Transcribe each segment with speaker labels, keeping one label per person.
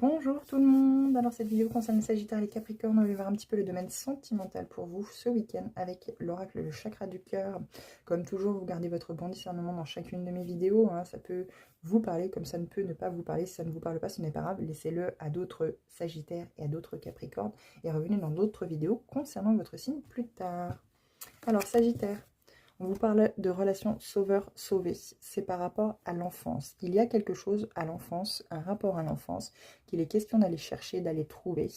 Speaker 1: Bonjour tout le monde, alors cette vidéo concerne les Sagittaires et les Capricornes. On va voir un petit peu le domaine sentimental pour vous ce week-end avec l'oracle, le chakra du cœur. Comme toujours, vous gardez votre bon discernement dans chacune de mes vidéos, hein. Ça peut vous parler comme ça ne peut ne pas vous parler. Si ça ne vous parle pas, ce n'est pas grave, laissez-le à d'autres Sagittaires et à d'autres Capricornes et revenez dans d'autres vidéos concernant votre signe plus tard. Alors Sagittaire, on vous parle de relation sauveur-sauvé. C'est par rapport à l'enfance. Il y a quelque chose à l'enfance, un rapport à l'enfance, qu'il est question d'aller chercher, d'aller trouver,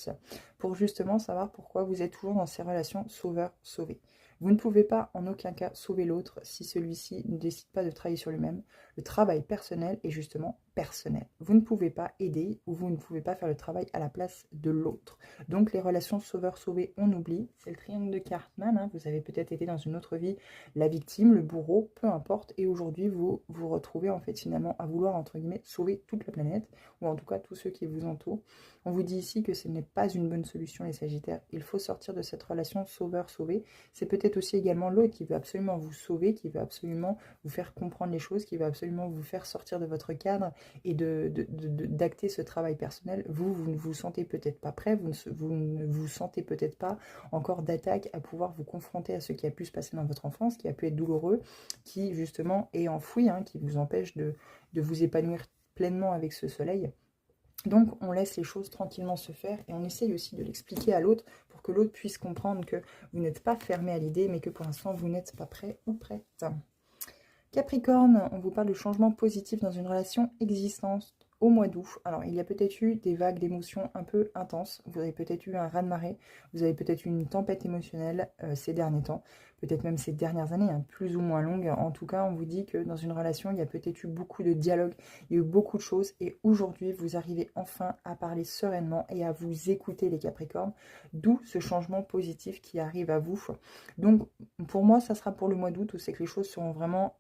Speaker 1: pour justement savoir pourquoi vous êtes toujours dans ces relations sauveur-sauvé. Vous ne pouvez pas en aucun cas sauver l'autre si celui-ci ne décide pas de travailler sur lui-même. Le travail personnel est justement personnel. Vous ne pouvez pas aider ou vous ne pouvez pas faire le travail à la place de l'autre. Donc les relations sauveur-sauvé, on oublie. C'est le triangle de Cartman, hein. Vous avez peut-être été dans une autre vie la victime, le bourreau, peu importe. Et aujourd'hui, vous vous retrouvez en fait finalement à vouloir, entre guillemets, sauver toute la planète, ou en tout cas tous ceux qui vous entourent. On vous dit ici que ce n'est pas une bonne solution, les Sagittaires. Il faut sortir de cette relation sauveur-sauvé. C'est peut-être aussi également l'autre qui veut absolument vous sauver, qui veut absolument vous faire comprendre les choses, qui veut absolument vous faire sortir de votre cadre et d'acter ce travail personnel. Vous ne vous sentez peut-être pas prêt, vous ne vous sentez peut-être pas encore d'attaque à pouvoir vous confronter à ce qui a pu se passer dans votre enfance, qui a pu être douloureux, qui justement est enfoui, hein, qui vous empêche de vous épanouir pleinement avec ce soleil. Donc on laisse les choses tranquillement se faire et on essaye aussi de l'expliquer à l'autre pour que l'autre puisse comprendre que vous n'êtes pas fermé à l'idée mais que pour l'instant vous n'êtes pas prêt ou prête. Capricorne, on vous parle de changement positif dans une relation existante au mois d'août. Alors, il y a peut-être eu des vagues d'émotions un peu intenses. Vous avez peut-être eu un raz-de-marée. Vous avez peut-être eu une tempête émotionnelle ces derniers temps. Peut-être même ces dernières années, hein, plus ou moins longues. En tout cas, on vous dit que dans une relation, il y a peut-être eu beaucoup de dialogue. Il y a eu beaucoup de choses. Et aujourd'hui, vous arrivez enfin à parler sereinement et à vous écouter, les Capricornes. D'où ce changement positif qui arrive à vous. Donc, pour moi, ça sera pour le mois d'août où c'est que les choses seront vraiment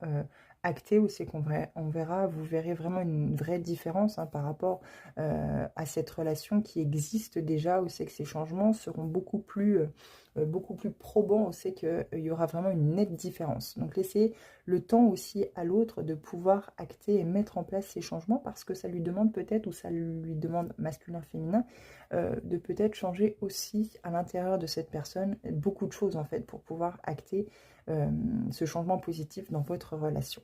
Speaker 1: actées, où c'est on verra, vous verrez vraiment une vraie différence, hein, par rapport à cette relation qui existe déjà, où c'est que ces changements seront beaucoup plus probants, où c'est qu'il y aura vraiment une nette différence. Donc, laissez le temps aussi à l'autre de pouvoir acter et mettre en place ces changements parce que ça lui demande peut-être, ou ça lui demande masculin-féminin, de peut-être changer aussi à l'intérieur de cette personne beaucoup de choses en fait pour pouvoir acter ce changement positif dans votre relation.